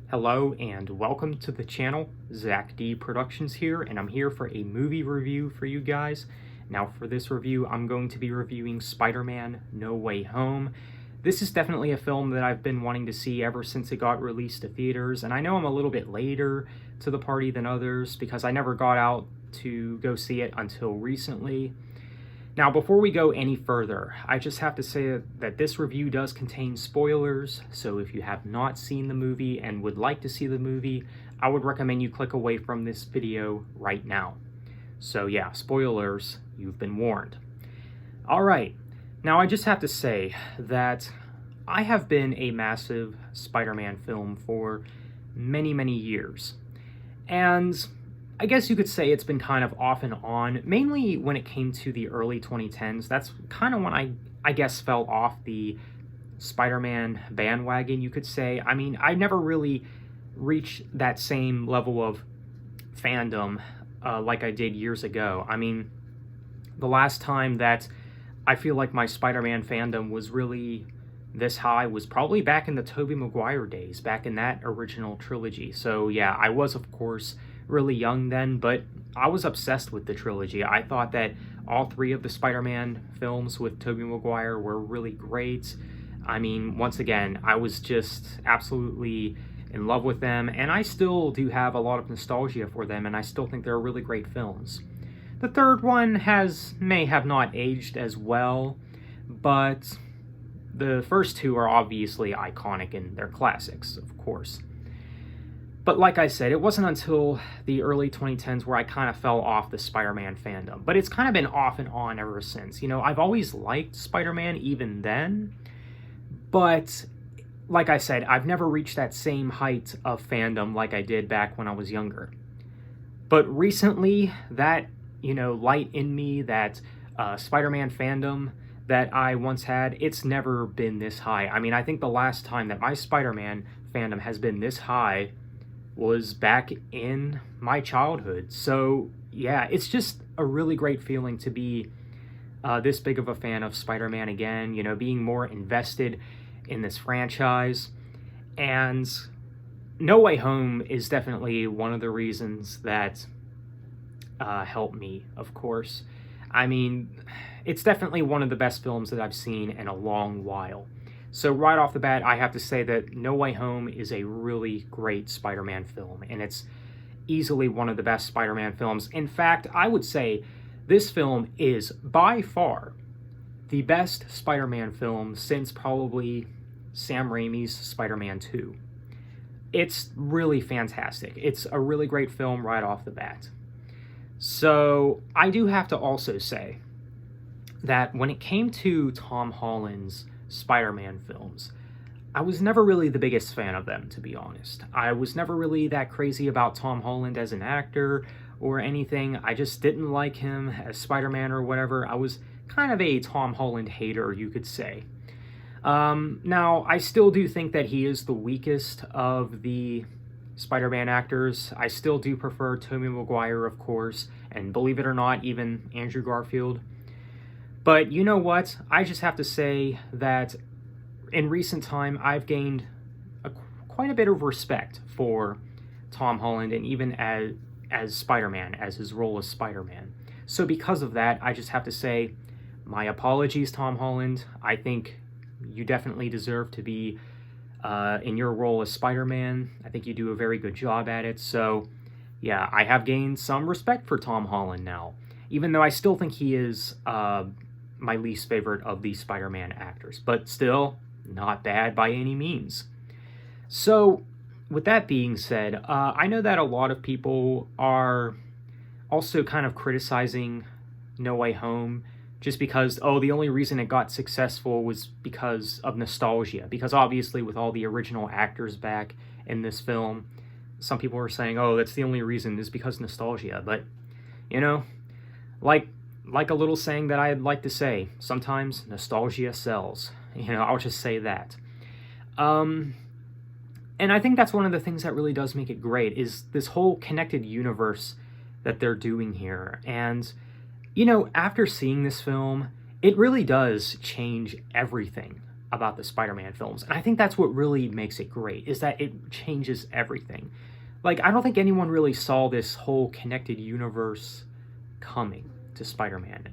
Hello and welcome to the channel. Zach D Productions here, and I'm here for a movie review for you guys. Now for this review, I'm going to be reviewing Spider-Man No Way Home. This is definitely a film that I've been wanting to see ever since it got released to theaters, and I know I'm a little bit later to the party than others because I never got out to go see it until recently. Now, before we go any further, I just have to say that this review does contain spoilers, so if you have not seen the movie and would like to see the movie, I would recommend you click away from this video right now. So yeah, spoilers, you've been warned. Alright, now I just have to say that I have been a massive Spider-Man film for many years, and I guess you could say it's been kind of off and on, mainly when it came to the early 2010s. That's kind of when I guess fell off the Spider-Man bandwagon, you could say. I mean, I never really reached that same level of fandom like I did years ago. I mean, the last time that I feel like my Spider-Man fandom was really this high was probably back in the Tobey Maguire days, back in that original trilogy. So yeah, I was, of course, really young then, but I was obsessed with the trilogy. I thought that all three of the Spider-Man films with Tobey Maguire were really great. I mean, once again, I was just absolutely in love with them, and I still do have a lot of nostalgia for them, and I still think they're really great films. The third one may have not aged as well, but the first two are obviously iconic and they're classics, of course. But like I said, it wasn't until the early 2010s where I kind of fell off the Spider-Man fandom. But it's kind of been off and on ever since. You know, I've always liked Spider-Man even then. But like I said, I've never reached that same height of fandom like I did back when I was younger. But recently, that, light in me, that Spider-Man fandom that I once had, it's never been this high. I mean, I think the last time that my Spider-Man fandom has been this high was back in my childhood. So yeah, it's just a really great feeling to be this big of a fan of Spider-Man again, being more invested in this franchise. And No Way Home is definitely one of the reasons that helped me, of course. I mean, it's definitely one of the best films that I've seen in a long while. So right off the bat, I have to say that No Way Home is a really great Spider-Man film, and it's easily one of the best Spider-Man films. In fact, I would say this film is by far the best Spider-Man film since probably Sam Raimi's Spider-Man 2. It's really fantastic. It's a really great film right off the bat. So I do have to also say that when it came to Tom Holland's Spider-Man films, I was never really the biggest fan of them, to be honest. I was never really that crazy about Tom Holland as an actor or anything. I just didn't like him as Spider-Man or whatever. I was kind of a Tom Holland hater, you could say. Now, I still do think that he is the weakest of the Spider-Man actors. I still do prefer Tobey Maguire, of course, and believe it or not, even Andrew Garfield. But you know what? I just have to say that in recent time, I've gained quite a bit of respect for Tom Holland, and even as Spider-Man, as his role as Spider-Man. So because of that, I just have to say, my apologies, Tom Holland. I think you definitely deserve to be in your role as Spider-Man. I think you do a very good job at it. So yeah, I have gained some respect for Tom Holland now, even though I still think he is my least favorite of the Spider-Man actors, but still not bad by any means. So with that being said, I know that a lot of people are also kind of criticizing No Way Home just because, the only reason it got successful was because of nostalgia, because obviously with all the original actors back in this film, some people are saying, that's the only reason is because nostalgia. But like a little saying that I'd like to say, sometimes nostalgia sells. I'll just say that. And I think that's one of the things that really does make it great, is this whole connected universe that they're doing here. And, after seeing this film, it really does change everything about the Spider-Man films. And I think that's what really makes it great, is that it changes everything. Like, I don't think anyone really saw this whole connected universe coming to Spider-Man,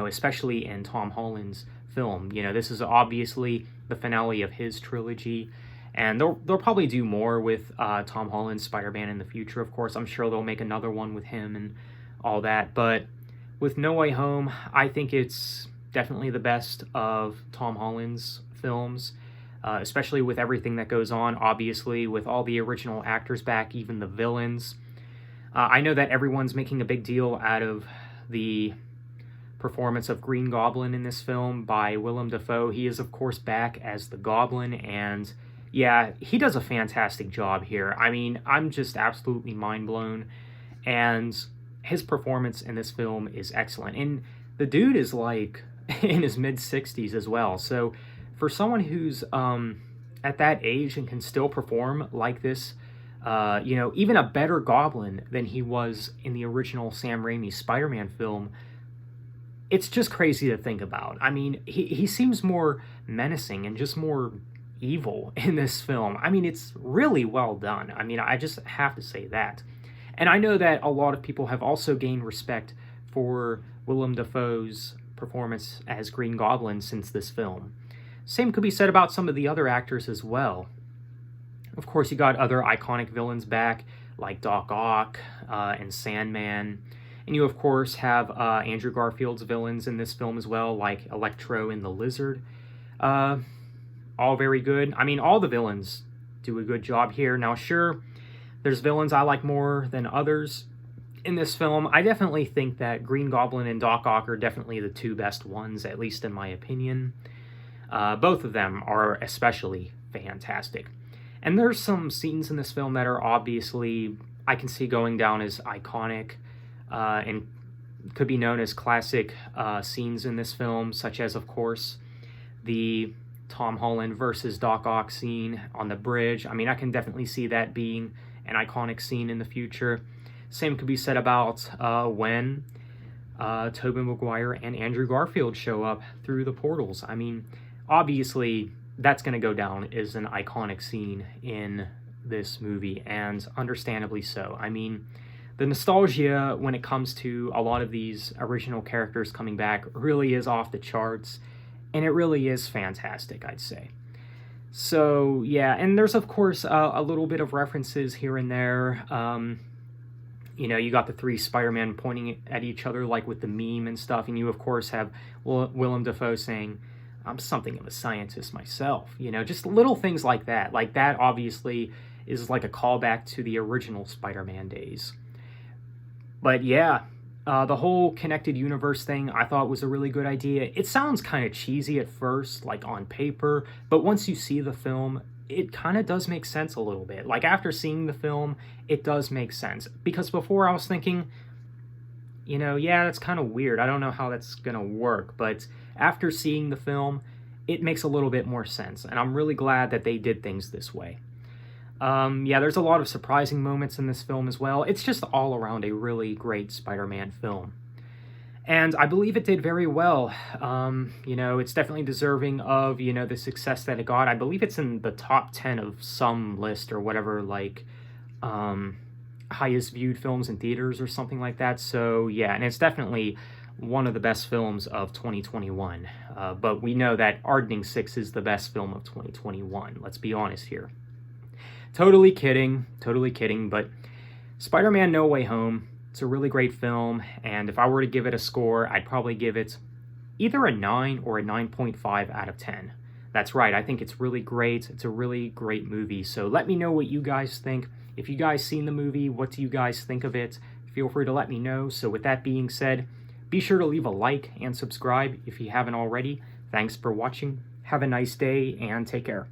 especially in Tom Holland's film. This is obviously the finale of his trilogy, and they'll probably do more with Tom Holland's Spider-Man in the future, of course. I'm sure they'll make another one with him and all that, but with No Way Home, I think it's definitely the best of Tom Holland's films, especially with everything that goes on, obviously, with all the original actors back, even the villains. I know that everyone's making a big deal out of the performance of Green Goblin in this film by Willem Dafoe. He is, of course, back as the Goblin, and yeah, he does a fantastic job here. I mean, I'm just absolutely mind blown, and his performance in this film is excellent. And the dude is like in his mid-60s as well, so for someone who's at that age and can still perform like this, even a better Goblin than he was in the original Sam Raimi Spider-Man film, it's just crazy to think about. I mean, he seems more menacing and just more evil in this film. I mean, it's really well done. I mean, I just have to say that. And I know that a lot of people have also gained respect for Willem Dafoe's performance as Green Goblin since this film. Same could be said about some of the other actors as well. Of course, you got other iconic villains back, like Doc Ock and Sandman. And you, of course, have Andrew Garfield's villains in this film as well, like Electro and the Lizard. All very good. I mean, all the villains do a good job here. Now, sure, there's villains I like more than others in this film. I definitely think that Green Goblin and Doc Ock are definitely the two best ones, at least in my opinion. Both of them are especially fantastic. And there's some scenes in this film that are obviously, I can see going down as iconic and could be known as classic scenes in this film, such as, of course, the Tom Holland versus Doc Ock scene on the bridge. I mean, I can definitely see that being an iconic scene in the future. Same could be said about when Tobey Maguire and Andrew Garfield show up through the portals. I mean, obviously, that's going to go down as an iconic scene in this movie, and understandably so. I mean, the nostalgia when it comes to a lot of these original characters coming back really is off the charts, and it really is fantastic, I'd say. So, yeah, and there's, of course, a little bit of references here and there. You got the three Spider-Man pointing at each other, like with the meme and stuff, and you, of course, have Willem Dafoe saying, "I'm something of a scientist myself." Just little things like that. Like, that obviously is like a callback to the original Spider-Man days. But yeah, the whole connected universe thing I thought was a really good idea. It sounds kind of cheesy at first, like on paper, but once you see the film, it kind of does make sense a little bit. Like, after seeing the film, it does make sense. Because before I was thinking, yeah, that's kind of weird. I don't know how that's going to work. But after seeing the film, it makes a little bit more sense. And I'm really glad that they did things this way. Yeah, there's a lot of surprising moments in this film as well. It's just all around a really great Spider-Man film. And I believe it did very well. It's definitely deserving of, the success that it got. I believe it's in the top 10 of some list or whatever, like, highest viewed films in theaters or something like that. So, yeah, and it's definitely one of the best films of 2021. But we know that Ardening 6 is the best film of 2021. Let's be honest here. Totally kidding, but Spider-Man No Way Home, it's a really great film, and if I were to give it a score, I'd probably give it either a 9 or a 9.5 out of 10. That's right, I think it's really great. It's a really great movie, so let me know what you guys think. If you guys seen the movie, what do you guys think of it? Feel free to let me know. So with that being said, be sure to leave a like and subscribe if you haven't already. Thanks for watching. Have a nice day, and take care.